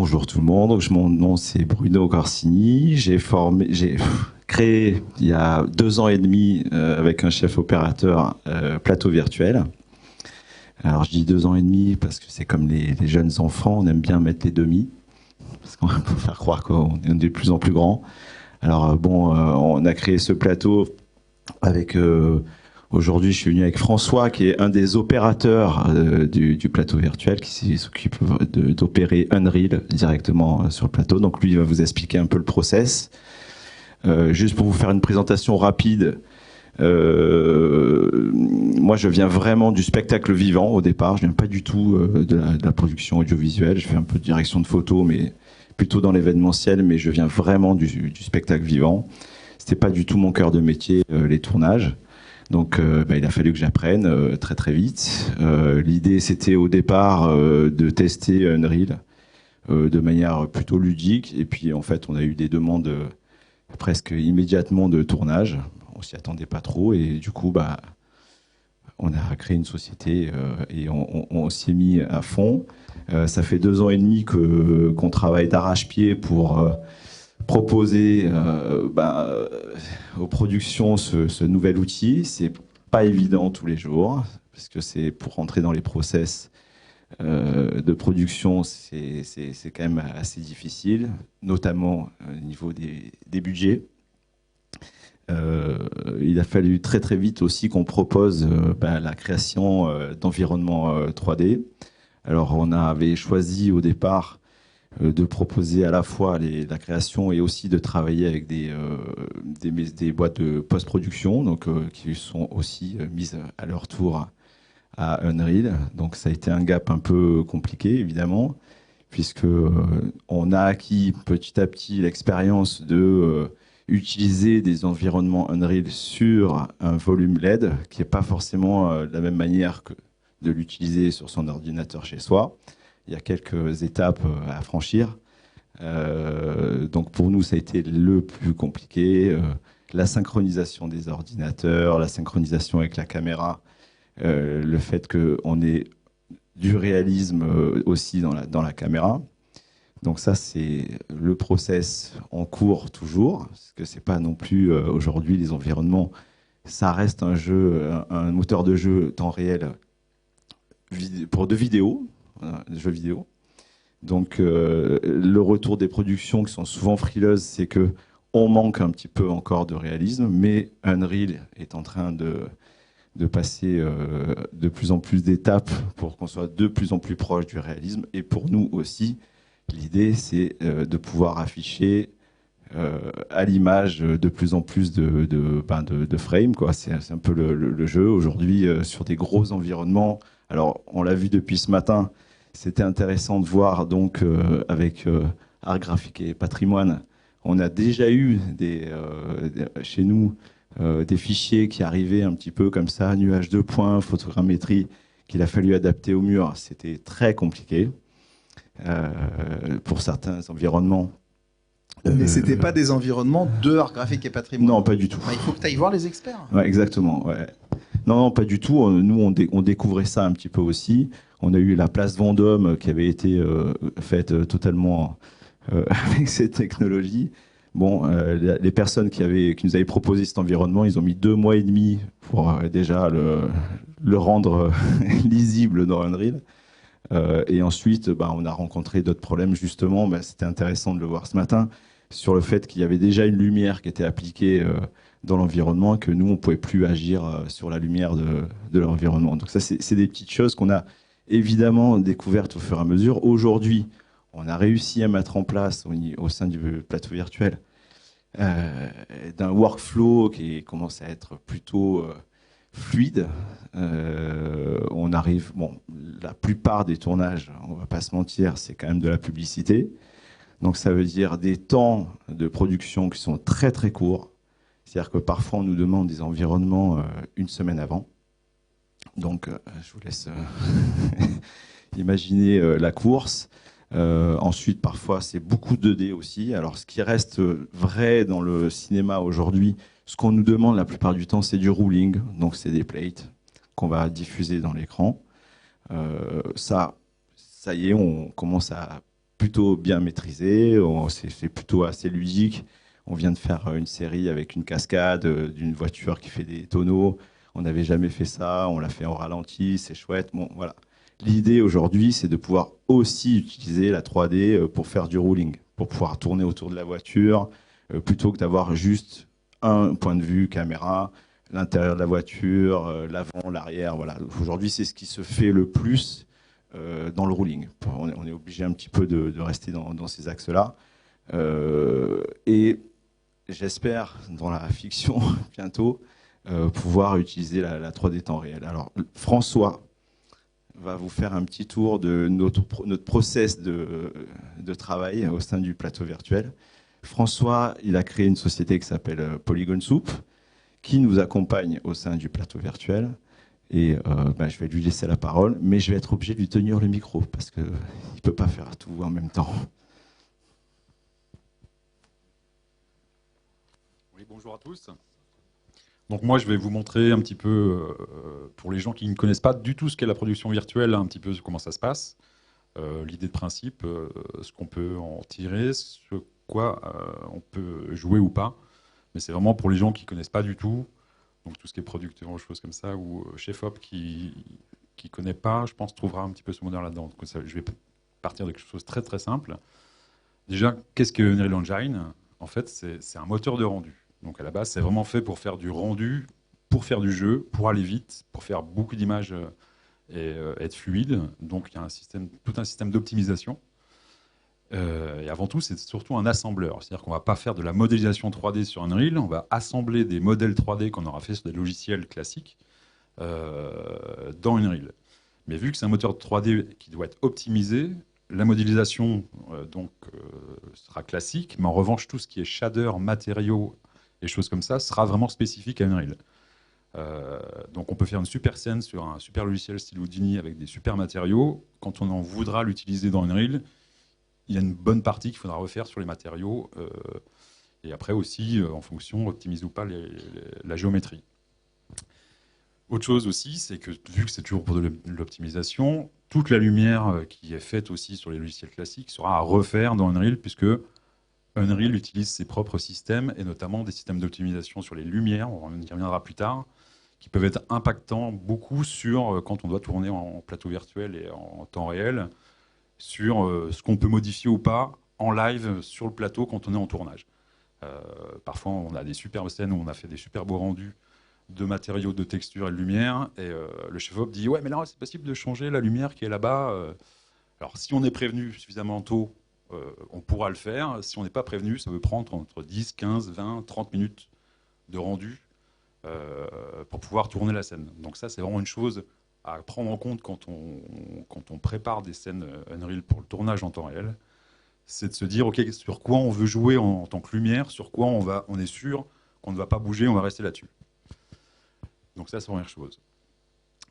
Bonjour tout le monde. Donc, mon nom c'est Bruno Corsini. J'ai créé il y a 2 ans et demi avec un chef opérateur Plateau Virtuel. Alors je dis 2 ans et demi parce que c'est comme les jeunes enfants, on aime bien mettre les demi parce qu'on peut faire croire qu'on est de plus en plus grand. Alors on a créé ce plateau avec aujourd'hui, je suis venu avec François, qui est un des opérateurs du plateau virtuel, qui s'occupe d'opérer Unreal directement sur le plateau. Donc lui, il va vous expliquer un peu le process. Juste pour vous faire une présentation rapide, moi, je viens vraiment du spectacle vivant au départ. Je viens pas du tout de la production audiovisuelle. Je fais un peu de direction de photo, mais plutôt dans l'événementiel. Mais je viens vraiment du spectacle vivant. C'était pas du tout mon cœur de métier, les tournages. Donc, il a fallu que j'apprenne très très vite. L'idée, c'était au départ de tester Unreal de manière plutôt ludique. Et puis, en fait, on a eu des demandes presque immédiatement de tournage. On s'y attendait pas trop. Et du coup, on a créé une société et on s'y est mis à fond. Ça fait 2 ans et demi qu'on travaille d'arrache-pied pour proposer aux productions ce nouvel outil. C'est pas évident tous les jours parce que c'est pour rentrer dans les process de production, c'est quand même assez difficile, notamment au niveau des budgets. Il a fallu très très vite aussi qu'on propose la création d'environnements 3D. Alors on avait choisi au départ de proposer à la fois la création et aussi de travailler avec des boîtes de post-production, donc qui sont aussi mises à leur tour à Unreal. Donc ça a été un gap un peu compliqué, évidemment, puisque on a acquis petit à petit l'expérience de utiliser des environnements Unreal sur un volume LED, qui n'est pas forcément de la même manière que de l'utiliser sur son ordinateur chez soi. Il y a quelques étapes à franchir. Donc pour nous, ça a été le plus compliqué. La synchronisation des ordinateurs, la synchronisation avec la caméra, le fait qu'on ait du réalisme aussi dans la caméra. Donc ça, c'est le process en cours toujours, parce que c'est pas non plus aujourd'hui les environnements. Ça reste un jeu, un moteur de jeu temps réel pour de vidéos, des jeux vidéo. Donc le retour des productions qui sont souvent frileuses, c'est que on manque un petit peu encore de réalisme, mais Unreal est en train de passer de plus en plus d'étapes pour qu'on soit de plus en plus proche du réalisme. Et pour nous aussi, l'idée, c'est de pouvoir afficher à l'image de plus en plus de frames, quoi. C'est un peu le jeu aujourd'hui sur des gros environnements. Alors, on l'a vu depuis ce matin. C'était intéressant de voir donc avec Art Graphique et Patrimoine, on a déjà eu chez nous des fichiers qui arrivaient un petit peu comme ça, nuage de points, photogrammétrie, qu'il a fallu adapter au mur. C'était très compliqué pour certains environnements. Mais c'était pas des environnements de Art Graphique et Patrimoine. Non, pas du tout. Il faut que tu ailles voir les experts. Ouais, exactement. Ouais. Non, pas du tout. Nous, on découvrait ça un petit peu aussi. On a eu la place Vendôme qui avait été faite totalement avec cette technologie. Bon, les personnes qui nous avaient proposé cet environnement, ils ont mis 2 mois et demi pour déjà le rendre lisible dans Unreal. Et ensuite, on a rencontré d'autres problèmes, justement. C'était intéressant de le voir ce matin, sur le fait qu'il y avait déjà une lumière qui était appliquée dans l'environnement, que nous, on ne pouvait plus agir sur la lumière de l'environnement. Donc ça, c'est des petites choses qu'on a évidemment découvertes au fur et à mesure. Aujourd'hui, on a réussi à mettre en place au sein du plateau virtuel d'un workflow qui commence à être plutôt fluide. On arrive, la plupart des tournages, on va pas se mentir, c'est quand même de la publicité. Donc ça veut dire des temps de production qui sont très très courts. C'est-à-dire que parfois on nous demande des environnements une semaine avant. Donc je vous laisse imaginer la course. Ensuite, parfois, c'est beaucoup de 2D aussi. Alors, ce qui reste vrai dans le cinéma aujourd'hui, ce qu'on nous demande la plupart du temps, c'est du ruling. Donc, c'est des plates qu'on va diffuser dans l'écran. Ça y est, on commence à plutôt bien maîtrisé, c'est plutôt assez ludique. On vient de faire une série avec une cascade d'une voiture qui fait des tonneaux. On n'avait jamais fait ça, on l'a fait en ralenti, c'est chouette. Bon, voilà. L'idée aujourd'hui, c'est de pouvoir aussi utiliser la 3D pour faire du rolling, pour pouvoir tourner autour de la voiture, plutôt que d'avoir juste un point de vue caméra, l'intérieur de la voiture, l'avant, l'arrière. Voilà. Aujourd'hui, c'est ce qui se fait le plus dans le rolling. On est obligé un petit peu de rester dans ces axes-là. Et j'espère, dans la fiction, bientôt, pouvoir utiliser la 3D temps réel. Alors, François va vous faire un petit tour de notre process de travail au sein du plateau virtuel. François, il a créé une société qui s'appelle Polygon Soup, qui nous accompagne au sein du plateau virtuel. Et je vais lui laisser la parole, mais je vais être obligé de lui tenir le micro, parce qu'il ne peut pas faire tout en même temps. Oui, bonjour à tous. Donc moi, je vais vous montrer un petit peu, pour les gens qui ne connaissent pas du tout ce qu'est la production virtuelle, un petit peu comment ça se passe, l'idée de principe, ce qu'on peut en tirer, ce quoi on peut jouer ou pas. Mais c'est vraiment pour les gens qui ne connaissent pas du tout, donc tout ce qui est producteur, choses comme ça, ou chef-op qui ne connaît pas, je pense, trouvera un petit peu ce modèle là-dedans. Donc je vais partir de quelque chose de très très simple. Déjà, qu'est-ce que Unreal Engine? En fait, c'est un moteur de rendu. Donc à la base, c'est vraiment fait pour faire du rendu, pour faire du jeu, pour aller vite, pour faire beaucoup d'images et être fluide. Donc il y a tout un système d'optimisation. Et avant tout, c'est surtout un assembleur. C'est-à-dire qu'on ne va pas faire de la modélisation 3D sur Unreal, on va assembler des modèles 3D qu'on aura fait sur des logiciels classiques dans Unreal. Mais vu que c'est un moteur 3D qui doit être optimisé, la modélisation sera classique, mais en revanche, tout ce qui est shader, matériaux et choses comme ça sera vraiment spécifique à Unreal. Donc on peut faire une super scène sur un super logiciel style Houdini avec des super matériaux. Quand on en voudra l'utiliser dans Unreal, il y a une bonne partie qu'il faudra refaire sur les matériaux. Et après aussi, en fonction, optimise ou pas la géométrie. Autre chose aussi, c'est que vu que c'est toujours pour de l'optimisation, toute la lumière qui est faite aussi sur les logiciels classiques sera à refaire dans Unreal, puisque Unreal utilise ses propres systèmes, et notamment des systèmes d'optimisation sur les lumières, on y reviendra plus tard, qui peuvent être impactants beaucoup sur, quand on doit tourner en plateau virtuel et en temps réel, sur ce qu'on peut modifier ou pas en live sur le plateau quand on est en tournage. Parfois, on a des superbes scènes où on a fait des super beaux rendus de matériaux, de textures et de lumière, et le chef-op dit « Ouais, mais là, c'est possible de changer la lumière qui est là-bas. » Alors, si on est prévenu suffisamment tôt, on pourra le faire. Si on n'est pas prévenu, ça peut prendre entre 10, 15, 20, 30 minutes de rendu pour pouvoir tourner la scène. Donc ça, c'est vraiment une chose à prendre en compte quand on prépare des scènes Unreal pour le tournage en temps réel. C'est de se dire, OK, sur quoi on veut jouer en tant que lumière, sur quoi on est sûr qu'on ne va pas bouger, on va rester là-dessus. Donc ça, c'est la première chose.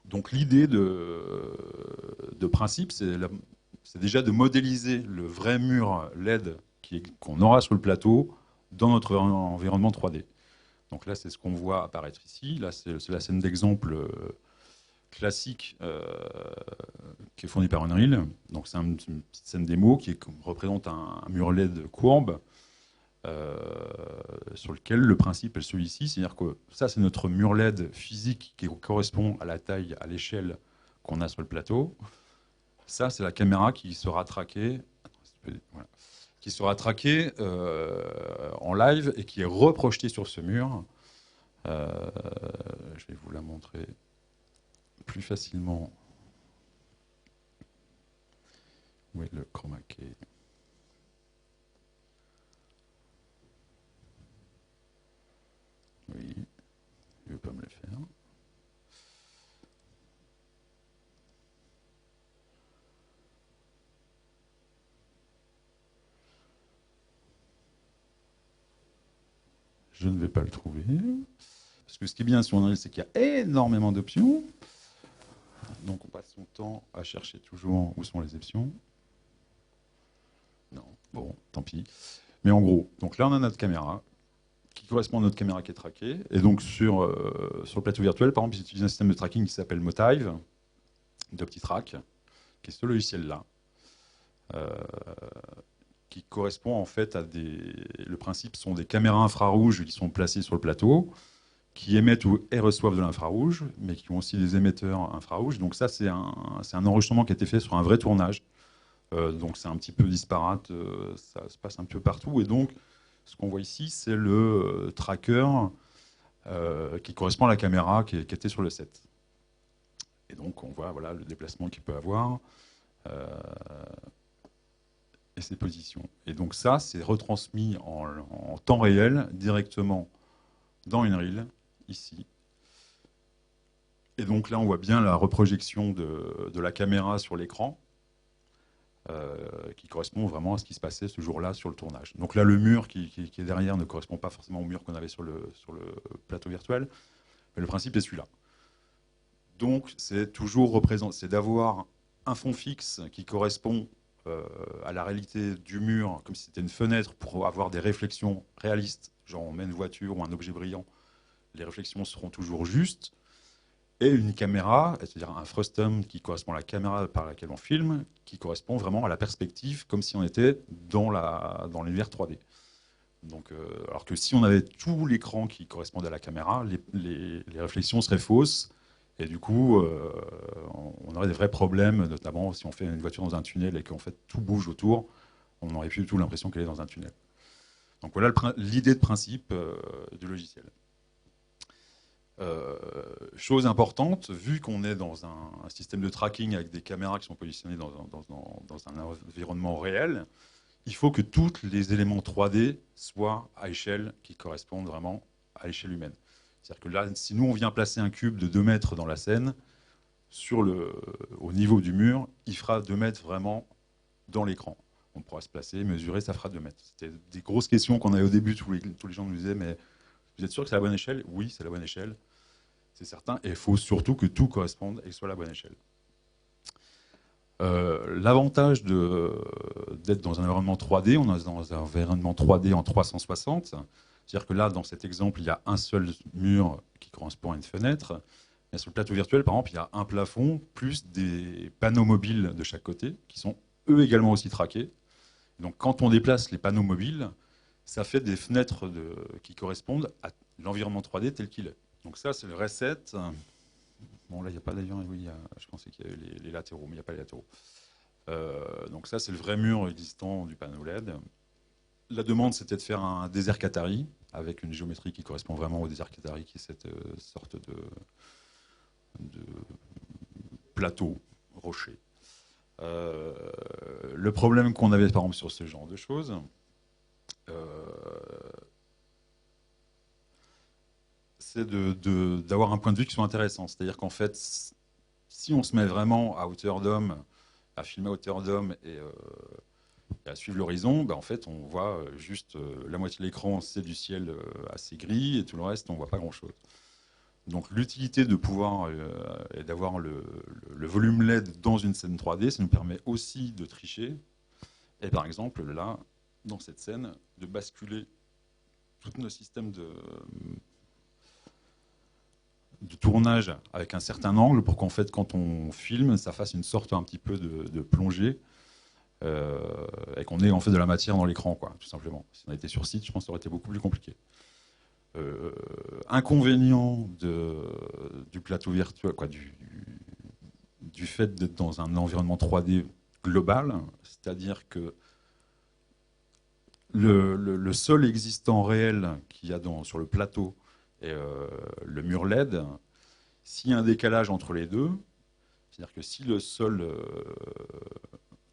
Donc l'idée de principe, c'est déjà de modéliser le vrai mur LED qu'on aura sur le plateau dans notre environnement 3D. Donc là, c'est ce qu'on voit apparaître ici. Là, c'est la scène d'exemple classique qui est fournie par Unreal. Donc c'est une petite scène démo qui représente un mur LED courbe sur lequel le principe est celui-ci, c'est-à-dire que ça, c'est notre mur LED physique qui correspond à la taille, à l'échelle qu'on a sur le plateau. Ça, c'est la caméra qui sera traquée, voilà, qui sera traquée en live et qui est reprojetée sur ce mur. Je vais vous la montrer plus facilement. Où est le chroma key? Oui, il ne veut pas me le faire. Je ne vais pas le trouver. Parce que ce qui est bien sur Unreal, c'est qu'il y a énormément d'options. Donc on passe son temps à chercher toujours où sont les options. Non, bon, tant pis. Mais en gros, donc là on a notre caméra qui correspond à notre caméra qui est traquée. Et donc sur le plateau virtuel, par exemple, j'utilise un système de tracking qui s'appelle Motive, d'OptiTrack, qui est ce logiciel-là. qui correspond en fait à des... Le principe sont des caméras infrarouges qui sont placées sur le plateau, qui émettent et reçoivent de l'infrarouge, mais qui ont aussi des émetteurs infrarouges. Donc ça, c'est un enregistrement qui a été fait sur un vrai tournage. Donc c'est un petit peu disparate, ça se passe un peu partout. Et donc, ce qu'on voit ici, c'est le tracker qui correspond à la caméra qui était sur le set. Et donc, on voit voilà, le déplacement qu'il peut avoir et ses positions. Et donc ça, c'est retransmis en temps réel, directement dans une reel, ici. Et donc là, on voit bien la reprojection de la caméra sur l'écran, qui correspond vraiment à ce qui se passait ce jour-là sur le tournage. Donc là, le mur qui est derrière ne correspond pas forcément au mur qu'on avait sur le plateau virtuel, mais le principe est celui-là. Donc c'est toujours c'est d'avoir un fond fixe qui correspond à la réalité du mur, comme si c'était une fenêtre, pour avoir des réflexions réalistes, genre on met une voiture ou un objet brillant, les réflexions seront toujours justes, et une caméra, c'est-à-dire un frustum qui correspond à la caméra par laquelle on filme, qui correspond vraiment à la perspective, comme si on était dans l'univers 3D. Donc, alors que si on avait tout l'écran qui correspondait à la caméra, les réflexions seraient fausses, et du coup, on aurait des vrais problèmes, notamment si on fait une voiture dans un tunnel et qu'en fait tout bouge autour, on n'aurait plus du tout l'impression qu'elle est dans un tunnel. Donc voilà l'idée de principe du logiciel. Chose importante, vu qu'on est dans un système de tracking avec des caméras qui sont positionnées dans un environnement réel, il faut que tous les éléments 3D soient à échelle qui correspondent vraiment à l'échelle humaine. C'est-à-dire que là, si nous on vient placer un cube de 2 mètres dans la scène, au niveau du mur, il fera 2 mètres vraiment dans l'écran. On pourra se placer, mesurer, ça fera 2 mètres. C'était des grosses questions qu'on avait au début, tous les gens nous disaient, mais vous êtes sûr que c'est la bonne échelle? Oui, c'est la bonne échelle, c'est certain. Et il faut surtout que tout corresponde et que ce soit la bonne échelle. L'avantage d'être dans un environnement 3D, on est dans un environnement 3D en 360, c'est-à-dire que là, dans cet exemple, il y a un seul mur qui correspond à une fenêtre. Mais sur le plateau virtuel, par exemple, il y a un plafond plus des panneaux mobiles de chaque côté, qui sont eux également aussi traqués. Donc quand on déplace les panneaux mobiles, ça fait des fenêtres qui correspondent à l'environnement 3D tel qu'il est. Donc ça, c'est le reset. Bon, là, il n'y a pas d'ailleurs, oui, je pensais qu'il y avait les latéraux, mais il n'y a pas les latéraux. Donc ça, c'est le vrai mur existant du panneau LED. La demande, c'était de faire un désert Qatari, avec une géométrie qui correspond vraiment au désert Qatari, qui est cette sorte de plateau rocher. Le problème qu'on avait, par exemple, sur ce genre de choses, c'est d'avoir un point de vue qui soit intéressant. C'est-à-dire qu'en fait, si on se met vraiment à hauteur d'homme, à filmer à hauteur d'homme et à suivre l'horizon, en fait, on voit juste la moitié de l'écran, c'est du ciel assez gris, et tout le reste, on ne voit pas grand-chose. Donc l'utilité de pouvoir et d'avoir le volume LED dans une scène 3D, ça nous permet aussi de tricher. Et par exemple, là, dans cette scène, de basculer tous nos systèmes de tournage avec un certain angle pour qu'en fait, quand on filme, ça fasse une sorte un petit peu de plongée et qu'on ait en fait de la matière dans l'écran, quoi, tout simplement. Si on était sur site, je pense que ça aurait été beaucoup plus compliqué. Inconvénient du plateau virtuel, quoi, du fait d'être dans un environnement 3D global, c'est-à-dire que le seul existant réel qu'il y a sur le plateau et le mur LED, s'il y a un décalage entre les deux, c'est-à-dire que si le sol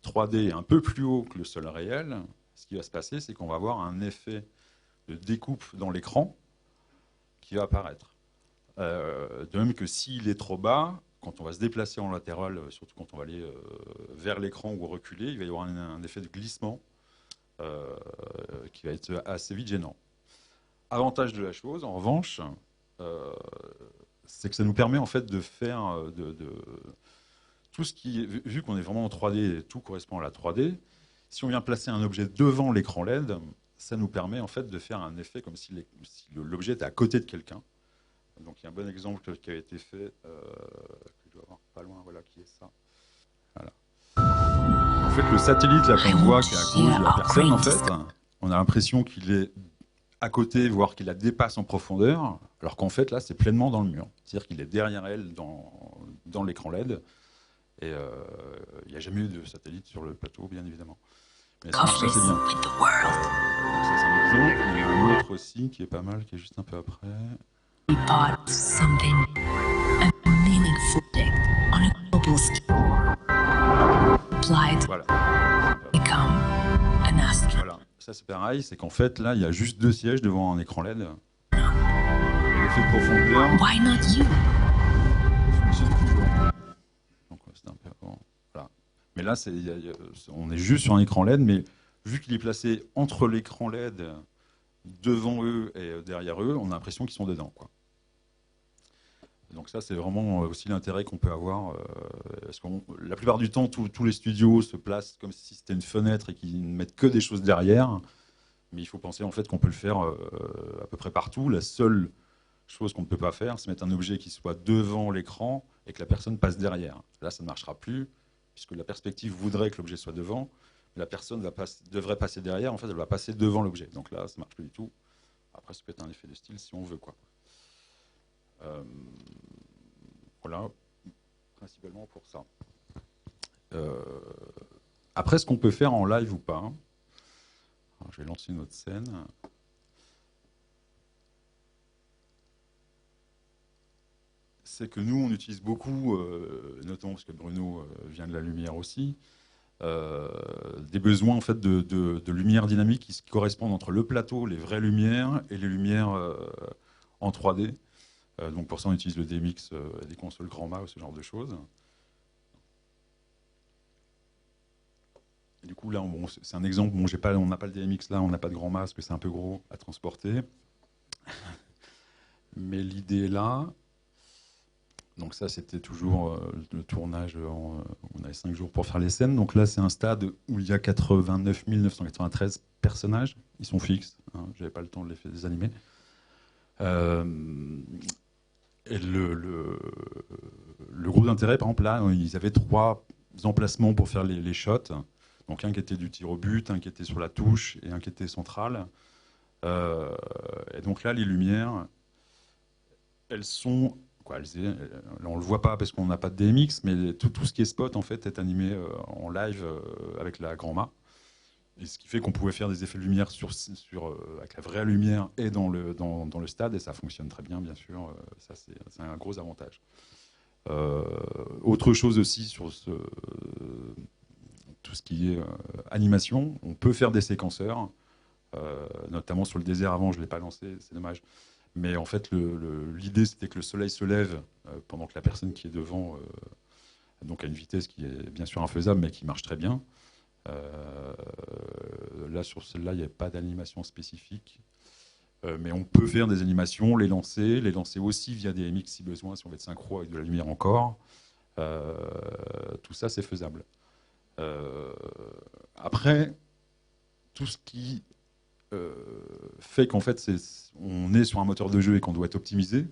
3D est un peu plus haut que le sol réel, ce qui va se passer, c'est qu'on va avoir un effet de découpe dans l'écran qui va apparaître. De même que s'il est trop bas, quand on va se déplacer en latéral, surtout quand on va aller vers l'écran ou reculer, il va y avoir un effet de glissement qui va être assez vite gênant. Avantage de la chose, en revanche, c'est que ça nous permet en fait de faire tout ce qui, vu qu'on est vraiment en 3D et tout correspond à la 3D, si on vient placer un objet devant l'écran LED, ça nous permet en fait de faire un effet comme si l'objet était à côté de quelqu'un. Donc il y a un bon exemple qui a été fait, que je dois avoir pas loin, voilà, qui est ça. Voilà. fait, le satellite là qu'on voit qui est à gauche de la personne, en fait, on a l'impression qu'il est à côté, voire qu'il la dépasse en profondeur, alors qu'en fait, là, c'est pleinement dans le mur. C'est-à-dire qu'il est derrière elle dans l'écran LED. Et il n'y a jamais eu de satellite sur le plateau, bien évidemment. Mais ça marche assez bien. Ça, c'est un exemple. Il y en a un autre aussi qui est pas mal, qui est juste un peu après. Voilà. Voilà. Ça, c'est pareil, c'est qu'en fait, là, il y a juste 2 sièges devant un écran LED. L'effet de profondeur. Donc, c'est un peu avant. Voilà. Mais là, on est juste sur un écran LED, mais vu qu'il est placé entre l'écran LED, devant eux et derrière eux, on a l'impression qu'ils sont dedans, quoi. Donc ça, c'est vraiment aussi l'intérêt qu'on peut avoir. Parce que la plupart du temps, tous les studios se placent comme si c'était une fenêtre et qu'ils ne mettent que des choses derrière. Mais il faut penser en fait qu'on peut le faire à peu près partout. La seule chose qu'on ne peut pas faire, c'est mettre un objet qui soit devant l'écran et que la personne passe derrière. Là, ça ne marchera plus, puisque la perspective voudrait que l'objet soit devant. Mais la personne devrait passer derrière, en fait, elle va passer devant l'objet. Donc là, ça ne marche plus du tout. Après, ça peut être un effet de style si on veut, quoi. Voilà, principalement pour ça. Après, ce qu'on peut faire en live ou pas. Alors, je vais lancer une autre scène. C'est que nous, on utilise beaucoup, notamment parce que Bruno vient de la lumière aussi, des besoins en fait, de lumière dynamique qui correspondent entre le plateau, les vraies lumières, et les lumières en 3D. Donc pour ça, on utilise le DMX, des consoles grand mât ou ce genre de choses. Et du coup, là, bon, c'est un exemple. Bon, on n'a pas le DMX là, on n'a pas de grand mât parce que c'est un peu gros à transporter. Mais l'idée est là. Donc ça, c'était toujours le tournage. On avait 5 jours pour faire les scènes. Donc là, c'est un stade où il y a 89 993 personnages. Ils sont fixes. Hein, j'avais pas le temps de les animer. Et le groupe d'intérêt, par exemple, là, ils avaient 3 emplacements pour faire les shots. Donc un qui était du tir au but, un qui était sur la touche et un qui était central. Et donc là, les lumières, elles sont... Quoi, on ne le voit pas parce qu'on n'a pas de DMX, mais tout ce qui est spot en fait, est animé en live avec la grand mât. Et ce qui fait qu'on pouvait faire des effets de lumière avec la vraie lumière et dans le stade, et ça fonctionne très bien, bien sûr. Ça, c'est un gros avantage. Autre chose aussi sur tout ce qui est animation, on peut faire des séquenceurs, notamment sur le désert avant, je ne l'ai pas lancé, c'est dommage. Mais en fait, l'idée, c'était que le soleil se lève pendant que la personne qui est devant, donc à une vitesse qui est bien sûr infaisable, mais qui marche très bien. Là, sur celle-là, il n'y a pas d'animation spécifique. Mais on peut faire des animations, les lancer aussi via des MX si besoin, si on veut être synchro avec de la lumière encore. Tout ça, c'est faisable. Après, tout ce qui fait qu'en fait, on est sur un moteur de jeu et qu'on doit être optimisé,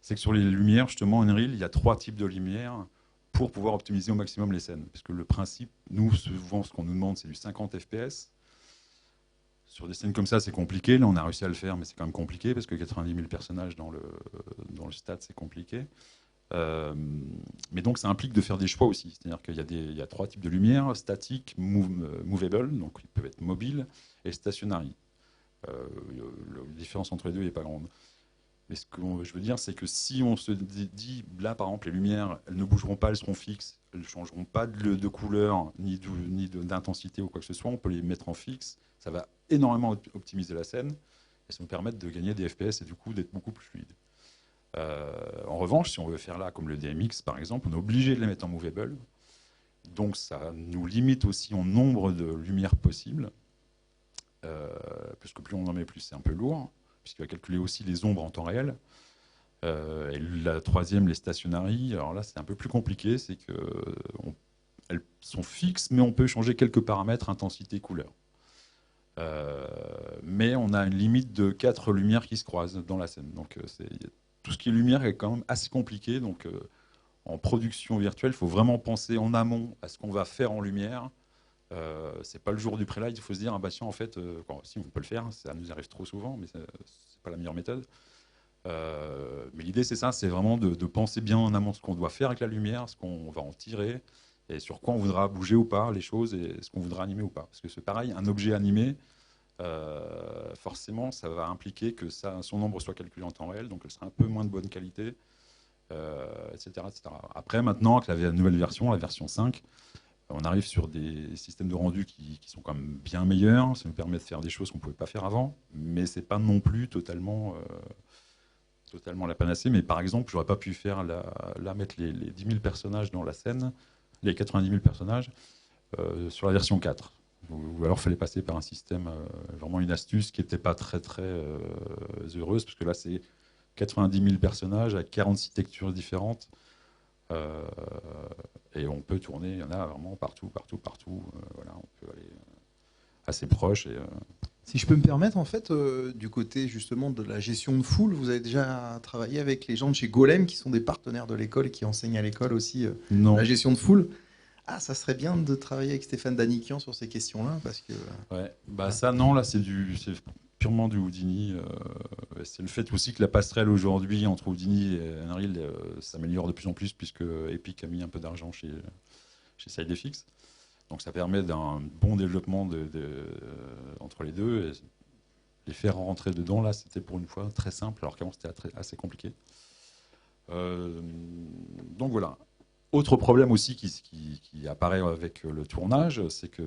c'est que sur les lumières, justement, Unreal, il y a 3 types de lumière pour pouvoir optimiser au maximum les scènes. Parce que le principe, nous, souvent, ce qu'on nous demande, c'est du 50 FPS. Sur des scènes comme ça, c'est compliqué. Là, on a réussi à le faire, mais c'est quand même compliqué, parce que 90 000 personnages dans le stade, c'est compliqué. Mais donc, ça implique de faire des choix aussi. C'est-à-dire qu'il y a 3 types de lumière: statique, movable, donc ils peuvent être mobiles, et stationary. La différence entre les deux n'est pas grande. Mais ce que je veux dire, c'est que si on se dit, là par exemple, les lumières, elles ne bougeront pas, elles seront fixes, elles ne changeront pas de couleur, ni d'intensité ou quoi que ce soit, on peut les mettre en fixe, ça va énormément optimiser la scène, et ça nous permettre de gagner des FPS et du coup d'être beaucoup plus fluide. En revanche, si on veut faire là, comme le DMX par exemple, on est obligé de les mettre en movable, donc ça nous limite aussi en nombre de lumières possibles. Puisque plus on en met, plus c'est un peu lourd, puisqu'il va calculer aussi les ombres en temps réel. Et la 3e, les stationary, alors là c'est un peu plus compliqué, c'est qu'elles sont fixes, mais on peut changer quelques paramètres, intensité, couleur. Mais on a une limite de 4 lumières qui se croisent dans la scène. Donc tout ce qui est lumière est quand même assez compliqué. Donc en production virtuelle, il faut vraiment penser en amont à ce qu'on va faire en lumière, C'est pas le jour du pré-light, il faut se dire, ah bah tiens, en fait, si on peut le faire, ça nous arrive trop souvent, mais c'est pas la meilleure méthode. Mais l'idée, c'est ça, c'est vraiment de penser bien en amont ce qu'on doit faire avec la lumière, ce qu'on va en tirer, et sur quoi on voudra bouger ou pas les choses, et ce qu'on voudra animer ou pas. Parce que c'est pareil, un objet animé, forcément, ça va impliquer que son ombre soit calculée en temps réel, donc elle sera un peu moins de bonne qualité, etc., etc. Après, maintenant, avec la nouvelle version, la version 5, on arrive sur des systèmes de rendu qui sont quand même bien meilleurs. Ça nous permet de faire des choses qu'on ne pouvait pas faire avant, mais c'est pas non plus totalement la panacée. Mais par exemple, j'aurais pas pu faire mettre les 10 000 personnages dans la scène, les 90 000 personnages, sur la version 4. Ou alors, il fallait passer par un système, vraiment une astuce qui n'était pas très, très heureuse, parce que là, c'est 90 000 personnages avec 46 textures différentes. Et on peut tourner, il y en a vraiment partout, partout, partout. Voilà, on peut aller assez proche. Si je peux me permettre, en fait, du côté justement de la gestion de foule, vous avez déjà travaillé avec les gens de chez Golem, qui sont des partenaires de l'école et qui enseignent à l'école aussi Non. la gestion de foule. Ah, ça serait bien de travailler avec Stéphane Danikian sur ces questions-là, parce que... Ouais, bah ça non, là c'est purement du Houdini. C'est le fait aussi que la passerelle aujourd'hui entre Houdini et Unreal s'améliore de plus en plus, puisque Epic a mis un peu d'argent chez SideFX. Donc ça permet d'un bon développement entre les deux. Et les faire rentrer dedans, là, c'était pour une fois très simple, alors qu'avant c'était assez compliqué. Donc voilà. Autre problème aussi qui apparaît avec le tournage, c'est que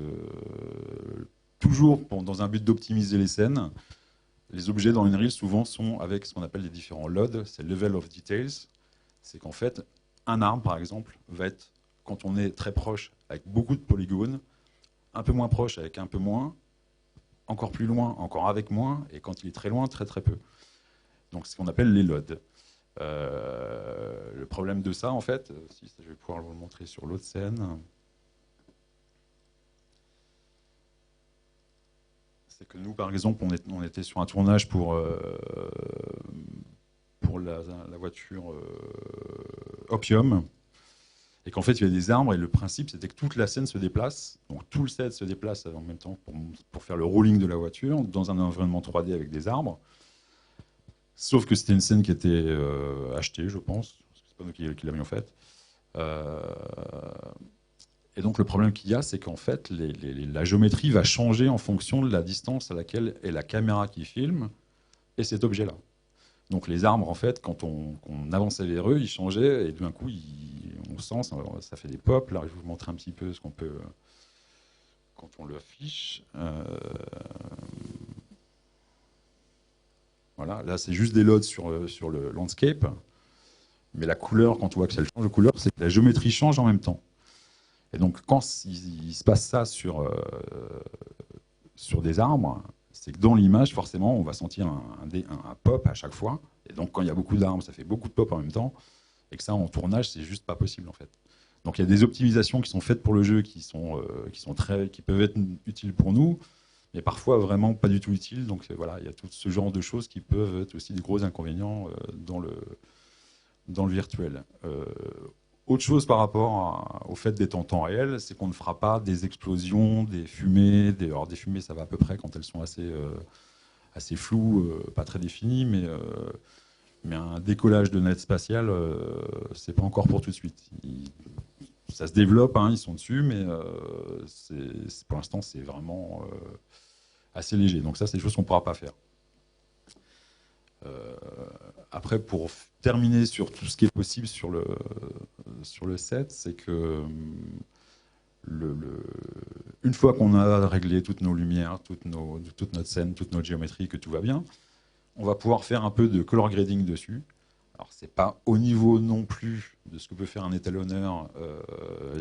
toujours dans un but d'optimiser les scènes, les objets dans Unreal souvent sont avec ce qu'on appelle les différents LOD, c'est Level of Details. C'est qu'en fait, un arbre par exemple va être, quand on est très proche, avec beaucoup de polygones, un peu moins proche avec un peu moins, encore plus loin, encore avec moins, et quand il est très loin, très très peu. Donc c'est ce qu'on appelle les LOD. Le problème de ça, en fait, si je vais pouvoir vous le montrer sur l'autre scène, c'est que nous, par exemple, on était sur un tournage pour la voiture Opium, et qu'en fait, il y avait des arbres, et le principe, c'était que toute la scène se déplace, donc tout le set se déplace en même temps pour faire le rolling de la voiture, dans un environnement 3D avec des arbres. Sauf que c'était une scène qui était achetée, je pense. C'est pas nous qui l'avions faite. Et donc le problème qu'il y a, c'est qu'en fait, la géométrie va changer en fonction de la distance à laquelle est la caméra qui filme et cet objet-là. Donc les arbres, en fait, quand on avançait vers eux, ils changeaient et d'un coup, on sent, ça fait des pops. Là, je vais vous montrer un petit peu ce qu'on peut quand on le affiche. Voilà, là c'est juste des LOD sur le landscape, mais la couleur, quand on voit que ça change de couleur, c'est que la géométrie change en même temps. Et donc quand il se passe ça sur des arbres, c'est que dans l'image, forcément, on va sentir un pop à chaque fois. Et donc quand il y a beaucoup d'arbres, ça fait beaucoup de pop en même temps, et que ça en tournage, c'est juste pas possible en fait. Donc il y a des optimisations qui sont faites pour le jeu, qui peuvent être utiles pour nous, mais parfois vraiment pas du tout utile. Donc voilà, il y a tout ce genre de choses qui peuvent être aussi des gros inconvénients dans le virtuel. Autre chose par rapport au fait d'être en temps réel, c'est qu'on ne fera pas des explosions, des fumées. Alors des fumées, ça va à peu près quand elles sont assez floues, pas très définies, mais un décollage de navette spatiale, c'est pas encore pour tout de suite. Ça se développe, hein, ils sont dessus, mais pour l'instant, c'est vraiment assez léger. Donc ça, c'est des choses qu'on ne pourra pas faire. Après, pour terminer sur tout ce qui est possible sur le set, c'est que une fois qu'on a réglé toutes nos lumières, toute notre scène, toute notre géométrie, que tout va bien, on va pouvoir faire un peu de color grading dessus. Alors, c'est pas au niveau non plus de ce que peut faire un étalonneur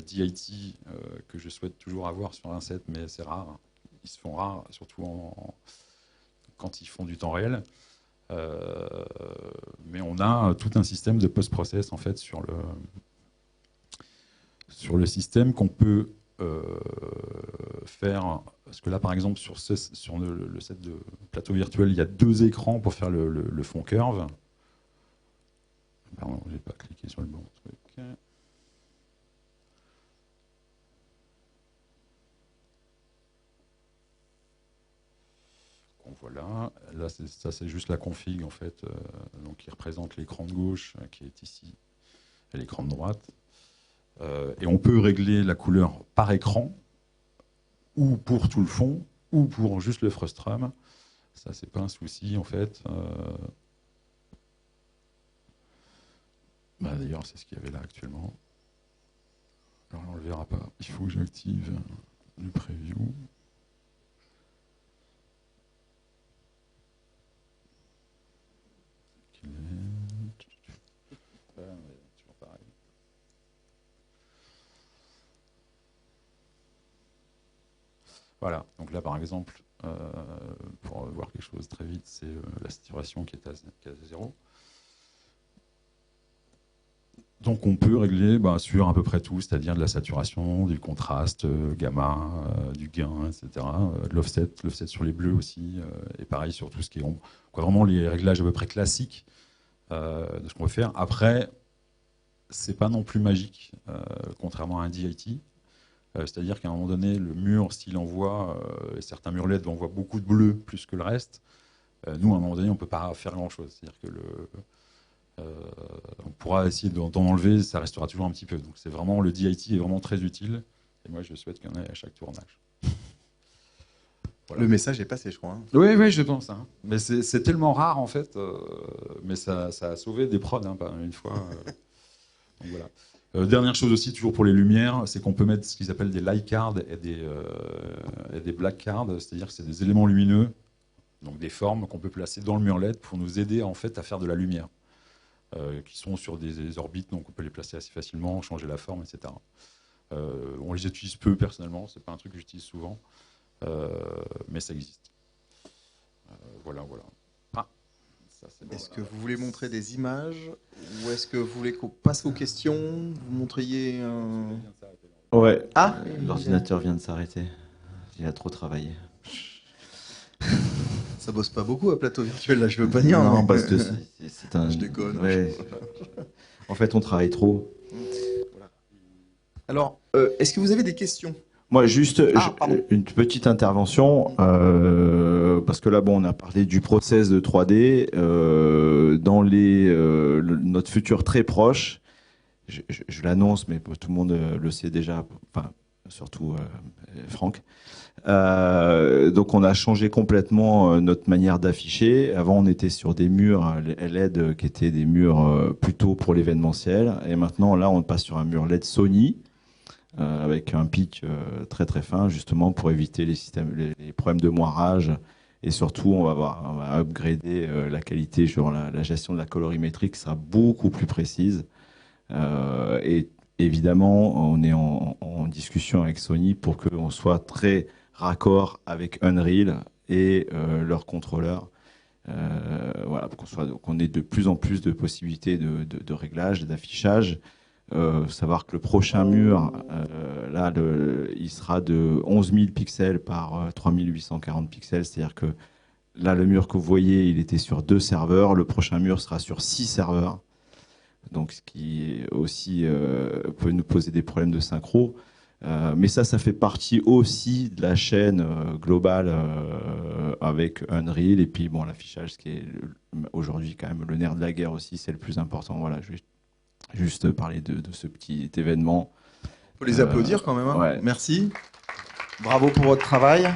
DIT que je souhaite toujours avoir sur un set, mais c'est rare. Ils se font rares, surtout quand ils font du temps réel. Mais on a tout un système de post-process en fait sur le système qu'on peut faire. Parce que là, par exemple, sur le set de plateau virtuel, il y a 2 écrans pour faire le fond curve. Pardon, j'ai pas cliqué sur le bon truc. qu'on voit là. Là, ça, c'est juste la config, en fait, donc, qui représente l'écran de gauche, qui est ici, et l'écran de droite. Et on peut régler la couleur par écran, ou pour tout le fond, ou pour juste le frustum. Ça, c'est pas un souci, en fait. D'ailleurs, c'est ce qu'il y avait là actuellement. Alors là, on ne le verra pas. Il faut que j'active le preview. Toujours pareil. Voilà, donc là par exemple, pour voir quelque chose très vite, c'est la saturation qui est à 0. Donc on peut régler sur à peu près tout, c'est-à-dire de la saturation, du contraste, gamma, du gain, etc. L'offset sur les bleus aussi, et pareil sur tout ce qui est ombre. Vraiment les réglages à peu près classiques de ce qu'on peut faire. Après, c'est pas non plus magique, contrairement à un DIT. C'est-à-dire qu'à un moment donné, le mur, s'il envoie, certains murs LED envoient beaucoup de bleu plus que le reste, nous, à un moment donné, on ne peut pas faire grand-chose. C'est-à-dire que on pourra essayer d'en enlever, ça restera toujours un petit peu. Donc c'est vraiment, le DIT est vraiment très utile, et moi je souhaite qu'il y en ait à chaque tournage. Voilà. Le message est passé, je crois. Hein. Oui, je pense. Hein. Mais c'est tellement rare, en fait, mais ça a sauvé des prods, une fois. Donc voilà. Dernière chose aussi, toujours pour les lumières, c'est qu'on peut mettre ce qu'ils appellent des light cards et des black cards, c'est-à-dire que c'est des éléments lumineux, donc des formes qu'on peut placer dans le mur LED pour nous aider en fait à faire de la lumière, qui sont sur des orbites, donc on peut les placer assez facilement, changer la forme, etc. On les utilise peu personnellement, c'est pas un truc que j'utilise souvent, mais ça existe. Voilà. Est-ce que vous voulez montrer des images ou est-ce que vous voulez qu'on passe aux questions? Vous montriez un... Ouais. Ah, l'ordinateur vient de s'arrêter. Il a trop travaillé. Ça bosse pas beaucoup à plateau virtuel, là, je veux pas dire. Non, parce que c'est un... Je déconne. Ouais. En fait, on travaille trop. Alors, est-ce que vous avez des questions? Moi, juste une petite intervention, parce que là, on a parlé du process de 3D. Dans notre futur très proche, je l'annonce, mais tout le monde le sait déjà, enfin, surtout Franck. Donc, on a changé complètement notre manière d'afficher. Avant, on était sur des murs LED qui étaient des murs plutôt pour l'événementiel. Et maintenant, là, on passe sur un mur LED Sony. Avec un pic très très fin, justement pour éviter les problèmes de moirage. Et surtout, on va upgrader la qualité, genre la gestion de la colorimétrie qui sera beaucoup plus précise. Et évidemment, on est en discussion avec Sony pour qu'on soit très raccord avec Unreal et leur contrôleur. Voilà, pour qu'on ait de plus en plus de possibilités de réglage, d'affichage. Savoir que le prochain mur, là, il sera de 11 000 pixels par 3840 pixels. C'est-à-dire que là, le mur que vous voyez, il était sur 2 serveurs. Le prochain mur sera sur 6 serveurs. Donc, ce qui aussi peut nous poser des problèmes de synchro. Mais ça fait partie aussi de la chaîne globale avec Unreal. Et puis, l'affichage, ce qui est aujourd'hui quand même le nerf de la guerre aussi, c'est le plus important. Voilà, juste parler de ce petit événement. On peut les applaudir quand même. Hein. Ouais. Merci. Bravo pour votre travail.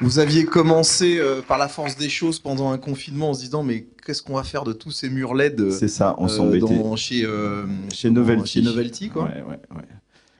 Vous aviez commencé par la force des choses pendant un confinement en se disant mais qu'est-ce qu'on va faire de tous ces murs LED? C'est ça, on s'embêtait. Chez Novelty. Quoi. Ouais.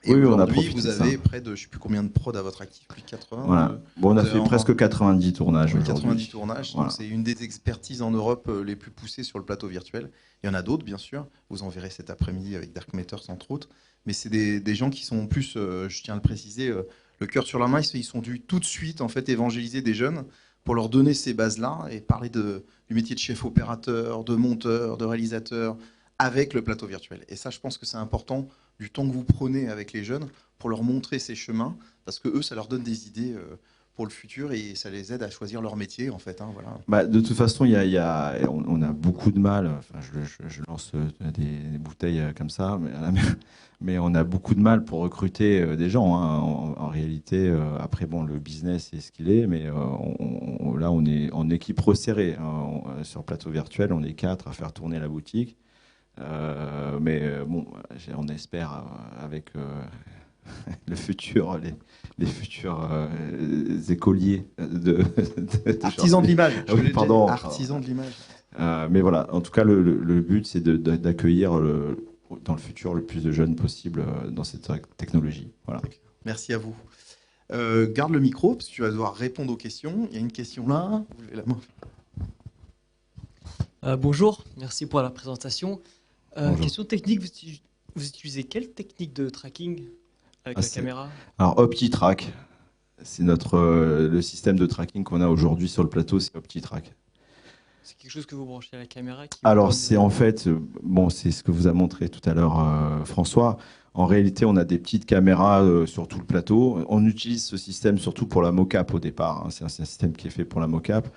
Et oui, aujourd'hui, vous avez près de, je ne sais plus combien de prods à votre actif, plus de 80. Voilà. On a fait presque 90 tournages. 90 tournages, voilà. Donc c'est une des expertises en Europe les plus poussées sur le plateau virtuel. Il y en a d'autres, bien sûr. Vous en verrez cet après-midi avec Dark Matters, entre autres. Mais c'est des gens qui sont en plus, je tiens à le préciser, le cœur sur la main. Ils sont dû tout de suite en fait, évangéliser des jeunes pour leur donner ces bases-là et parler du métier de chef opérateur, de monteur, de réalisateur avec le plateau virtuel. Et ça, je pense que c'est important du temps que vous prenez avec les jeunes pour leur montrer ces chemins, parce que eux, ça leur donne des idées pour le futur et ça les aide à choisir leur métier en fait. Hein, voilà. Bah, de toute façon, on a beaucoup de mal. Enfin, je lance des bouteilles comme ça, mais on a beaucoup de mal pour recruter des gens. Hein. En réalité, après, bon, le business est ce qu'il est, mais là, on est en équipe resserrée. Hein. Sur plateau virtuel, on est 4 à faire tourner la boutique. Bon, on espère avec le futur, les futurs écoliers artisans de l'image. Oui, pardon. Artisans de l'image. Mais voilà, en tout cas, le but, c'est d'accueillir dans le futur le plus de jeunes possible dans cette technologie. Voilà. Merci à vous. Garde le micro, parce que tu vas devoir répondre aux questions. Il y a une question là. Vous levez la main. Bonjour, merci pour la présentation. Bonjour. Question technique, vous utilisez quelle technique de tracking avec la caméra? Alors, OptiTrack, c'est le système de tracking qu'on a aujourd'hui sur le plateau, c'est OptiTrack. C'est quelque chose que vous branchez à la caméra Alors, c'est en fait, c'est ce que vous a montré tout à l'heure François. En réalité, on a des petites caméras sur tout le plateau. On utilise ce système surtout pour la mocap au départ. Hein. C'est un système qui est fait pour la mocap.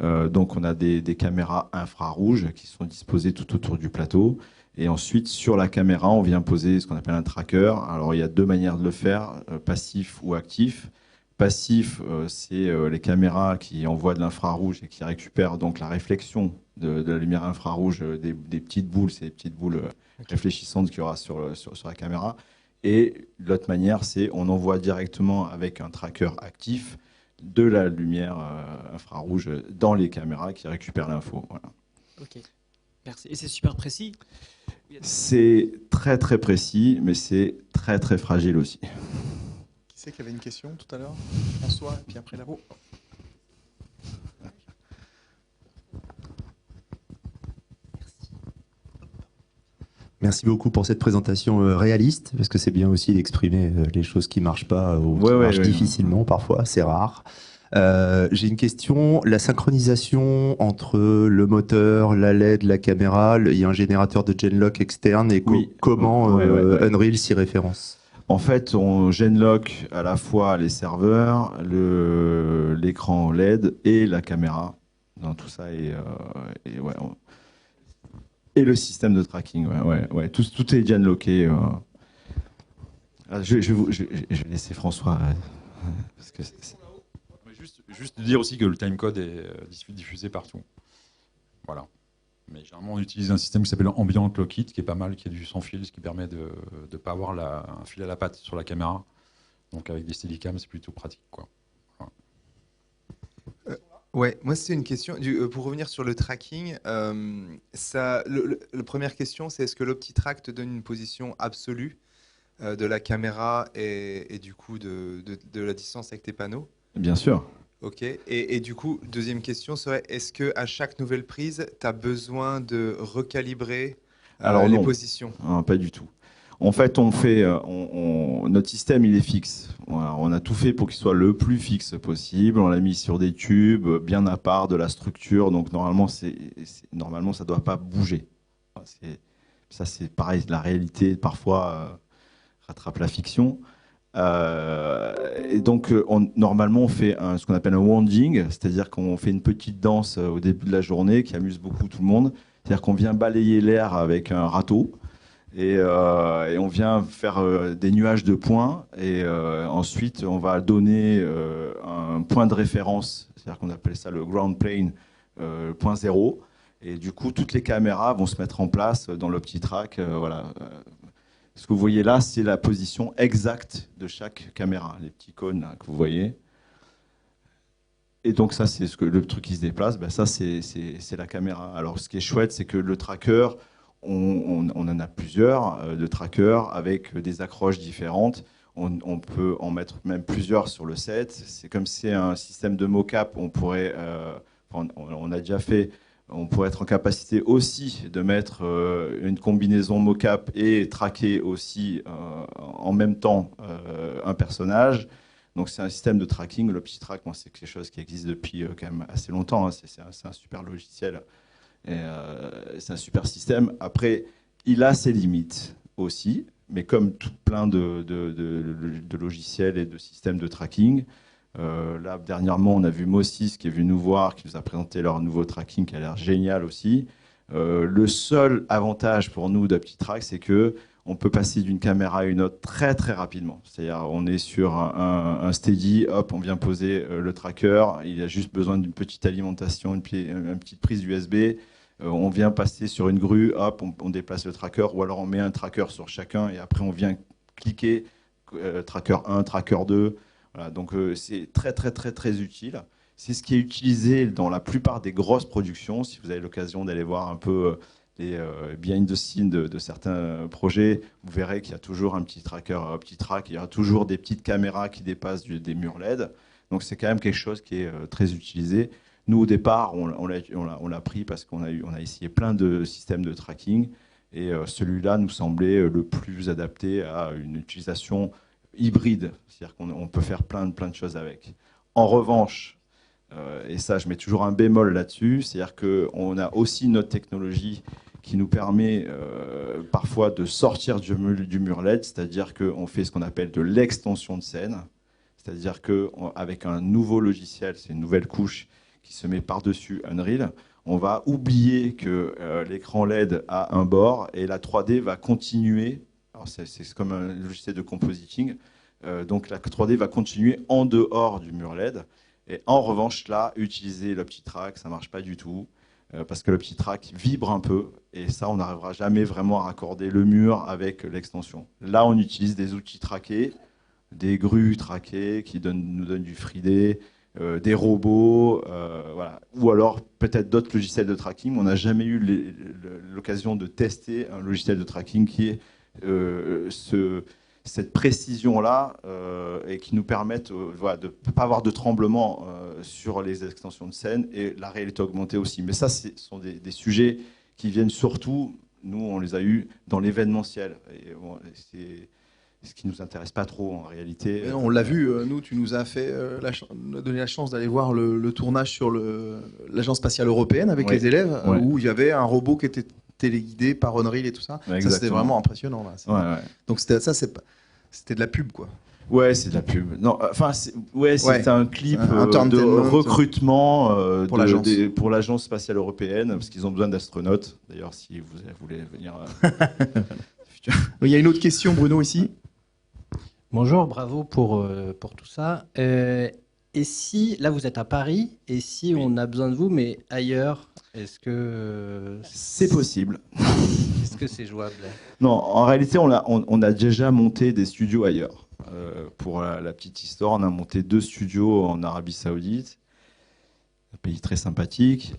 Donc, on a des caméras infrarouges qui sont disposées tout autour du plateau. Et ensuite, sur la caméra, on vient poser ce qu'on appelle un tracker. Alors, il y a 2 manières de le faire, passif ou actif. Passif, c'est les caméras qui envoient de l'infrarouge et qui récupèrent donc la réflexion de la lumière infrarouge des petites boules, c'est des petites boules réfléchissantes qu'il y aura sur la caméra. Et l'autre manière, c'est on envoie directement avec un tracker actif de la lumière infrarouge dans les caméras qui récupèrent l'info. Voilà. Ok, merci. Et c'est super précis? C'est très très précis, mais c'est très très fragile aussi. Qui c'est qui avait une question tout à l'heure? François, et puis après là-haut. Merci beaucoup pour cette présentation réaliste, parce que c'est bien aussi d'exprimer les choses qui ne marchent pas ou qui marchent difficilement parfois, c'est rare. J'ai une question, la synchronisation entre le moteur, la LED, la caméra, il y a un générateur de Genlock externe et comment Unreal s'y référence? En fait, on genlock à la fois les serveurs, l'écran LED et la caméra. Dans tout ça et le système de tracking. Tout est genlocké. Je vais laisser François. Parce que Juste dire aussi que le timecode est diffusé partout. Voilà. Mais généralement, on utilise un système qui s'appelle Ambient Lock It, qui est pas mal, qui est du sans fil, ce qui permet de ne pas avoir un fil à la patte sur la caméra. Donc avec des Steadicam, c'est plutôt pratique, quoi. Voilà. Ouais, moi c'est une question. Pour revenir sur le tracking, la première question, c'est est-ce que l'OptiTrack te donne une position absolue de la caméra et du coup de la distance avec tes panneaux? Bien sûr. Ok. Et du coup, deuxième question serait, est-ce qu'à chaque nouvelle prise, tu as besoin de recalibrer les positions? Non, pas du tout. En fait, notre système, il est fixe. Voilà, on a tout fait pour qu'il soit le plus fixe possible. On l'a mis sur des tubes, bien à part de la structure. Donc, normalement, ça ne doit pas bouger. Ça, c'est pareil. La réalité, parfois, rattrape la fiction. Et donc, normalement, on fait ce qu'on appelle un wanding, c'est-à-dire qu'on fait une petite danse au début de la journée qui amuse beaucoup tout le monde. C'est-à-dire qu'on vient balayer l'air avec un râteau et on vient faire des nuages de points et ensuite, on va donner un point de référence, c'est-à-dire qu'on appelle ça le ground plane, point zéro. Et du coup, toutes les caméras vont se mettre en place dans l'OptiTrack. Voilà. Ce que vous voyez là, c'est la position exacte de chaque caméra, les petits cônes là, que vous voyez. Et donc ça, c'est le truc qui se déplace. Ben ça, c'est la caméra. Alors, ce qui est chouette, c'est que le tracker, on en a plusieurs de trackers avec des accroches différentes. On peut en mettre même plusieurs sur le set. C'est comme si c'est un système de mocap. On a déjà fait. On pourrait être en capacité aussi de mettre une combinaison mocap et traquer aussi en même temps un personnage. Donc c'est un système de tracking. L'OptiTrack, c'est quelque chose qui existe depuis quand même assez longtemps. Hein. C'est un super logiciel. C'est un super système. Après, il a ses limites aussi, mais comme plein de logiciels et de systèmes de tracking, Là, dernièrement, on a vu Mosys qui est venu nous voir, qui nous a présenté leur nouveau tracking qui a l'air génial aussi. Le seul avantage pour nous d'UptiTrack, c'est que on peut passer d'une caméra à une autre très très rapidement. C'est-à-dire, on est sur un steady, hop, on vient poser le tracker, il a juste besoin d'une petite alimentation, une petite prise USB. On vient passer sur une grue, hop, on déplace le tracker, ou alors on met un tracker sur chacun et après on vient cliquer tracker 1, tracker 2. Voilà, donc c'est très très très très utile. C'est ce qui est utilisé dans la plupart des grosses productions. Si vous avez l'occasion d'aller voir un peu les behind the scenes de certains projets, vous verrez qu'il y a toujours un petit tracker, un petit track, il y a toujours des petites caméras qui dépassent des murs LED. Donc c'est quand même quelque chose qui est très utilisé. Nous, au départ, on l'a pris parce qu'on a essayé plein de systèmes de tracking et celui-là nous semblait le plus adapté à une utilisation hybride. C'est-à-dire qu'on peut faire plein de choses avec. En revanche, et ça, je mets toujours un bémol là-dessus, c'est-à-dire qu'on a aussi notre technologie qui nous permet parfois de sortir du mur LED, c'est-à-dire qu'on fait ce qu'on appelle de l'extension de scène, c'est-à-dire qu'avec un nouveau logiciel, c'est une nouvelle couche qui se met par-dessus Unreal, on va oublier que l'écran LED a un bord et la 3D va continuer. C'est comme un logiciel de compositing. Donc la 3D va continuer en dehors du mur LED. Et en revanche, là, utiliser l'UptiTrack, ça ne marche pas du tout. Parce que l'UptiTrack vibre un peu. Et ça, on n'arrivera jamais vraiment à raccorder le mur avec l'extension. Là, on utilise des outils traqués, des grues traquées qui nous donnent du 3D. Des robots, voilà. Ou alors peut-être d'autres logiciels de tracking. On n'a jamais eu l'occasion de tester un logiciel de tracking qui est cette précision-là et qui nous permette voilà, de ne pas avoir de tremblement sur les extensions de scène et la réalité augmentée aussi. Mais ça, ce sont des sujets qui viennent surtout, nous on les a eus dans l'événementiel. Bon, c'est ce qui ne nous intéresse pas trop en réalité. Mais non, on l'a vu, nous, tu nous as fait donné la chance d'aller voir le tournage sur l'Agence spatiale européenne avec les élèves, où il y avait un robot qui était téléguidé par Unreal et tout ça. Ça, c'était vraiment impressionnant. Là. Donc c'était de la pub, quoi. Ouais, c'est de la pub. Non, enfin, c'était un clip de recrutement pour l'Agence spatiale européenne, parce qu'ils ont besoin d'astronautes. D'ailleurs, si vous voulez venir... Il y a une autre question, Bruno, ici. Bonjour, bravo pour tout ça. Et si, là vous êtes à Paris, et si on a besoin de vous, mais ailleurs, est-ce que... C'est possible. Est-ce que c'est jouable? Non, en réalité, on a déjà monté des studios ailleurs. Pour la petite histoire, on a monté 2 studios en Arabie Saoudite, un pays très sympathique.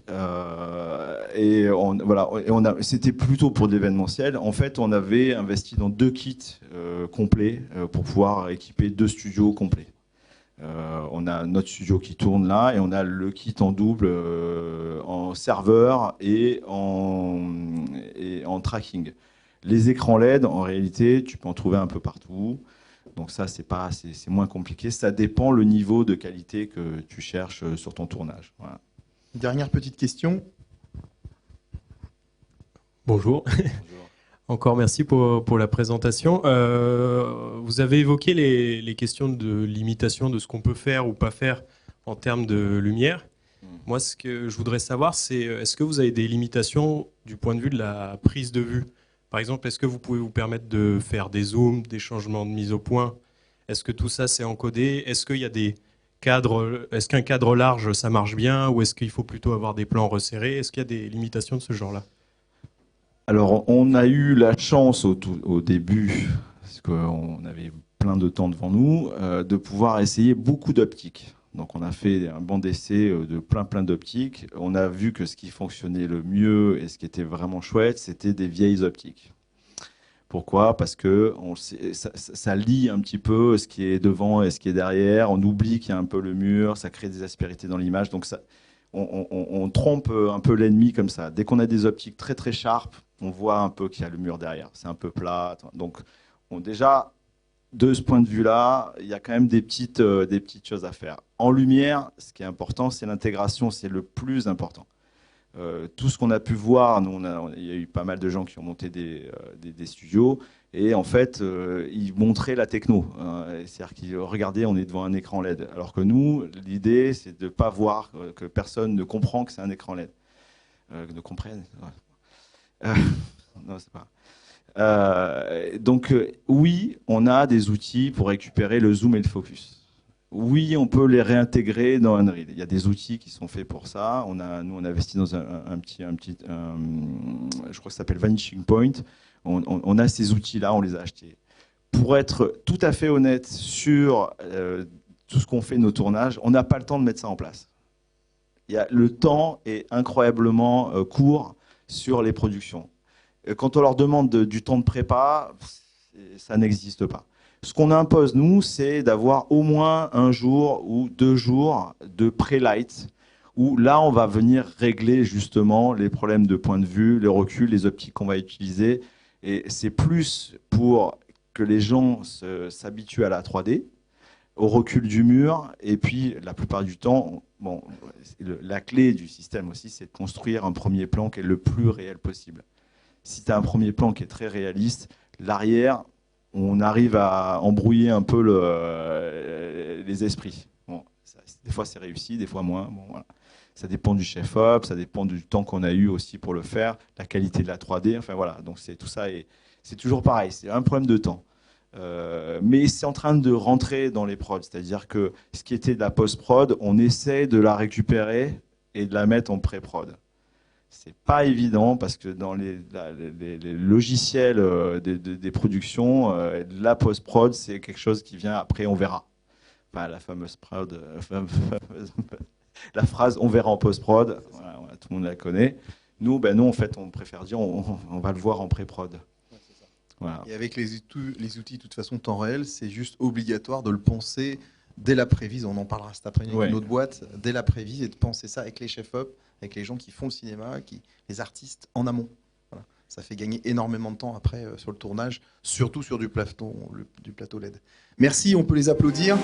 C'était plutôt pour de l'événementiel. En fait, on avait investi dans 2 kits complets pour pouvoir équiper 2 studios complets. On a notre studio qui tourne là et on a le kit en double en serveur et en tracking. Les écrans LED, en réalité, tu peux en trouver un peu partout. Donc ça, c'est moins compliqué. Ça dépend le niveau de qualité que tu cherches sur ton tournage. Voilà. Dernière petite question. Bonjour. Encore merci pour la présentation. Vous avez évoqué les questions de limitation de ce qu'on peut faire ou pas faire en termes de lumière. Moi, ce que je voudrais savoir, c'est est-ce que vous avez des limitations du point de vue de la prise de vue? Par exemple, est-ce que vous pouvez vous permettre de faire des zooms, des changements de mise au point? Est-ce que tout ça, c'est encodé? Est-ce qu'il y a des cadres? Est-ce qu'un cadre large, ça marche bien? Ou est-ce qu'il faut plutôt avoir des plans resserrés? Est-ce qu'il y a des limitations de ce genre-là? Alors, on a eu la chance au début, parce qu'on avait plein de temps devant nous, de pouvoir essayer beaucoup d'optiques. Donc on a fait un banc d'essai de plein d'optiques. On a vu que ce qui fonctionnait le mieux et ce qui était vraiment chouette, c'était des vieilles optiques. Pourquoi? Parce que ça lie un petit peu ce qui est devant et ce qui est derrière. On oublie qu'il y a un peu le mur, ça crée des aspérités dans l'image. Donc on trompe un peu l'ennemi comme ça. Dès qu'on a des optiques très très sharp, on voit un peu qu'il y a le mur derrière. C'est un peu plat. Donc déjà, de ce point de vue-là, il y a quand même des petites choses à faire. En lumière, ce qui est important, c'est l'intégration, c'est le plus important. tout ce qu'on a pu voir, il y a eu pas mal de gens qui ont monté des studios, et en fait, ils montraient la techno. C'est-à-dire qu'ils regardaient, on est devant un écran LED. Alors que nous, l'idée, c'est de ne pas voir que personne ne comprend que c'est un écran LED. Ne comprenne. Non, c'est pas. Donc, oui, on a des outils pour récupérer le zoom et le focus. Oui, on peut les réintégrer dans Unreal. Il y a des outils qui sont faits pour ça. Nous, on a investi dans un petit, je crois que ça s'appelle Vanishing Point. On a ces outils-là, on les a achetés. Pour être tout à fait honnête sur tout ce qu'on fait, nos tournages, on n'a pas le temps de mettre ça en place. Le temps est incroyablement court sur les productions. Quand on leur demande du temps de prépa, ça n'existe pas. Ce qu'on impose, nous, c'est d'avoir au moins 1 jour ou 2 jours de pré-light, où là, on va venir régler justement les problèmes de point de vue, les reculs, les optiques qu'on va utiliser. Et c'est plus pour que les gens s'habituent à la 3D, au recul du mur, et puis la plupart du temps, bon, la clé du système aussi, c'est de construire un premier plan qui est le plus réel possible. Si tu as un premier plan qui est très réaliste, l'arrière, on arrive à embrouiller un peu les esprits. Bon, des fois, c'est réussi, des fois moins. Bon, voilà. Ça dépend du chef-op, ça dépend du temps qu'on a eu aussi pour le faire, la qualité de la 3D. Enfin voilà, donc tout ça, et c'est toujours pareil, c'est un problème de temps. Mais c'est en train de rentrer dans les prods, c'est-à-dire que ce qui était de la post-prod, on essaie de la récupérer et de la mettre en pré-prod. C'est pas évident parce que dans les logiciels des productions, la post-prod, c'est quelque chose qui vient après, on verra. Enfin, la fameuse prod, la phrase « on verra en post-prod », voilà, tout le monde la connaît. Nous, en fait, on préfère dire on va le voir en pré-prod. Voilà. Et avec les outils, de toute façon, temps réel, c'est juste obligatoire de le penser dès l'après-vise. On en parlera cet après-midi avec une autre boîte, dès l'après-vise, et de penser ça avec les chefs-op, avec les gens qui font le cinéma, les artistes en amont. Voilà. Ça fait gagner énormément de temps après sur le tournage, surtout sur du plateau LED. Merci, on peut les applaudir.